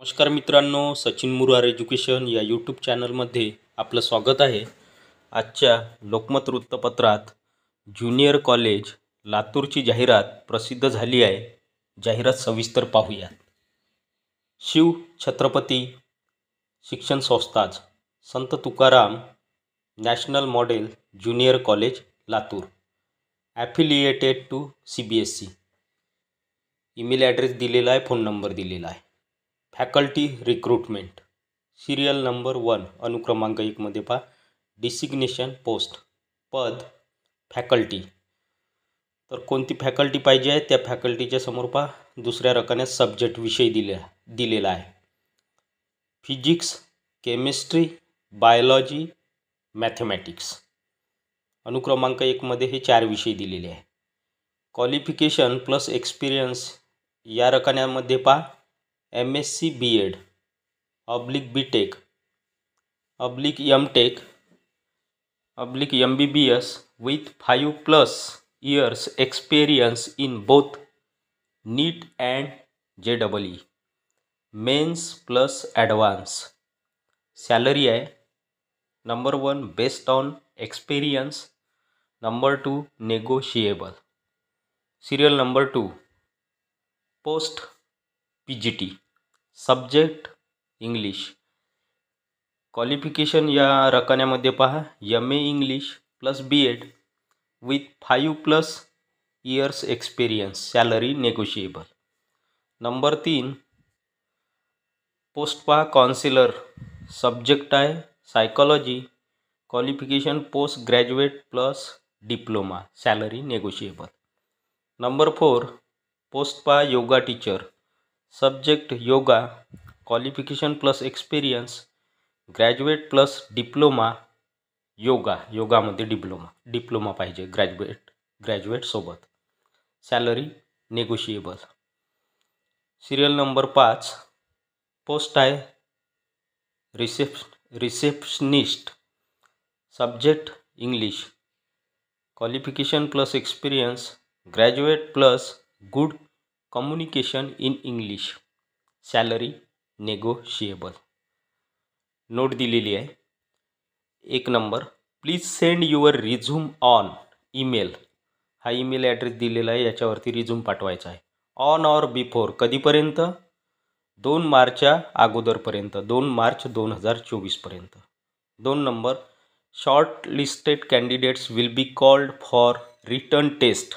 नमस्कार मित्रांनो, सचिन मुरार एज्युकेशन या यूट्यूब चॅनलमध्ये आपलं स्वागत आहे। आजच्या लोकमत वृत्तपत्रात ज्युनियर कॉलेज लातूरची जाहिरात प्रसिद्ध झाली आहे। जाहिरात सविस्तर पाहूया। शिव छत्रपती शिक्षण संस्थाज Sant Tukaram national model junior college Latur, affiliated to CBSE। Email address दिलेला आहे, फोन नंबर दिलेला आहे। फॅकल्टी रिक्रूटमेंट सिरियल नंबर 1 अनुक्रमांक 1 मध्ये पहा। डिसिग्नेशन पोस्ट पद फॅकल्टी, तर कोणती फॅकल्टी पाहिजे आहे त्या फॅकल्टीच्या समोर पहा दुसऱ्या रकान्यात सब्जेक्ट विषय दिलेला आहे। Physics, chemistry, biology, mathematics. अनुक्रमांक 1 मध्ये हे 4 विषय दिलेले आहे। क्वालिफिकेशन प्लस एक्सपिरियन्स या रकान्यामध्ये पहा MSc B.Ed /B.Tech /M.Tech /MBBS with 5+ years experience in both NEET and JEE, mains plus advance. Salary आहे number 1 based on experience, number 2 negotiable. Serial number 2 post PGT, subject English. Qualification या रकान्यामध्ये पहा MA English plus B.Ed with 5+ years experience, salary negotiable. Number 3 post पहा counsellor, subject आहे psychology, qualification post graduate plus diploma, salary negotiable. Number 4 post पहा yoga teacher, subject yoga, qualification plus experience, graduate plus diploma yoga, योगामध्ये diploma पाहिजे graduate सोबत, salary negotiable. Serial number 5 post आहे receptionist, subject English, qualification plus experience, graduate plus good communication in English, salary negotiable. Note दिलेली आहे 1 number, please send your resume on email. हा email address दिलेला आहे, याच्यावरती resume पाठवायचा आहे। ऑन ऑर बिफोर कधीपर्यंत 2 मार्चच्या अगोदरपर्यंत, 2 मार्च 2024 पर्यंत। 2 number, short listed candidates will be called for written test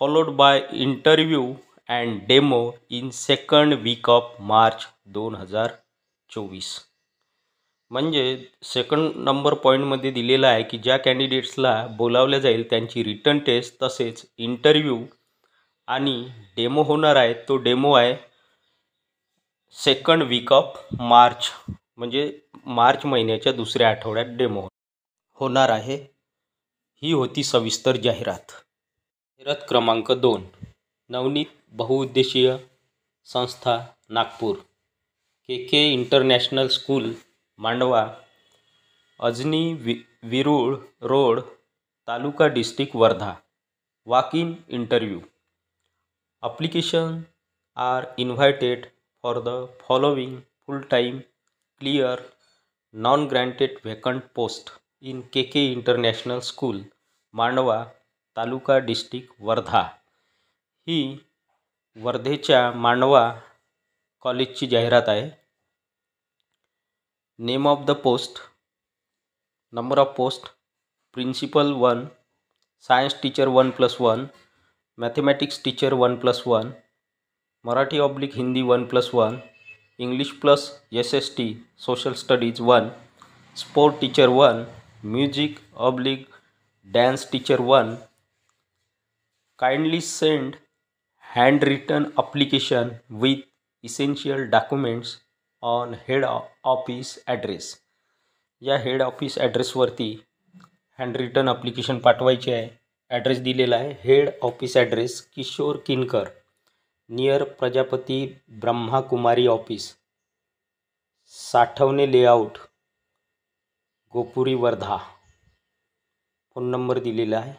followed by interview and demo in second week of March 2024। म्हणजे सेकंड नंबर पॉईंटमध्ये दिलेला आहे की ज्या कॅन्डिडेट्सला बोलावले जाईल त्यांची रिटन टेस्ट तसेच इंटरव्ह्यू आणि डेमो होणार आहे, तो डेमो आहे सेकंड वीक ऑफ मार्च, म्हणजे मार्च महिन्याच्या दुसऱ्या आठवड्यात डेमो होणार आहे। ही होती सविस्तर जाहिरात। जाहिरात क्रमांक 2 नवनीत बहुउद्देशीय संस्था Nagpur, KK international school Mandwa, Ajni Virul road, taluka district Wardha. Walk in interview. Application are invited for the following full time clear non granted vacant post in KK international school Mandwa, taluka district Wardha. ही वर्धेच्या मांडवा कॉलेजची जाहिरात आहे। Name of the post, number of post principal 1, science teacher 1+1, mathematics teacher 1+1, Marathi / Hindi 1+1, English plus SST social studies 1, sport teacher 1, music / dance teacher 1। Kindly send handwritten application with essential documents on head office address। या head office ॲड्रेसवरती हँडरिटन application पाठवायचे आहे। Address दिलेला आहे head office address Kishor Kinkar near Prajapati Brahmakumari office, Sathavane layout, Gopuri Wardha. Phone number दिलेला आहे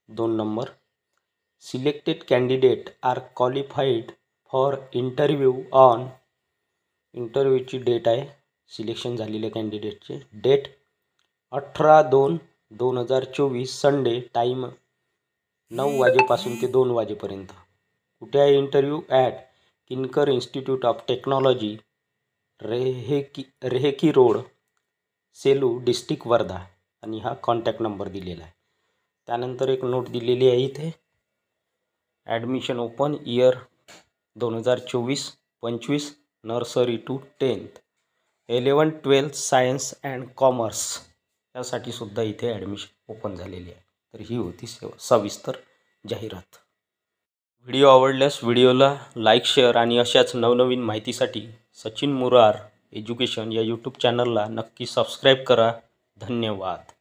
2 number. Selected candidate are qualified for interview on इंटरव्ह्यूची date आहे, सिलेक्शन झालेल्या कॅन्डिडेटचे डेट 18/2/2024 संडे, टाईम 9 वाजेपासून ते 2 वाजेपर्यंत. कुठे आहे interview? At Kinkar institute of technology, Reheki road, Selu, district Wardha. आणि हा कॉन्टॅक्ट नंबर दिलेला आहे. त्यानंतर एक नोट दिलेली आहे इथे, admission open year 2024-25, nursery to 10th, 11th 12th science and commerce यासाठी सुद्धा इथे ॲडमिशन ओपन झालेली आहे. तर ही होती सविस्तर जाहिरात. व्हिडिओ आवडल्यास व्हिडिओला लाईक, शेअर आणि अशाच नवनवीन माहितीसाठी सचिन मुरार एज्युकेशन या यूट्यूब चॅनलला नक्की सबस्क्राईब करा. धन्यवाद.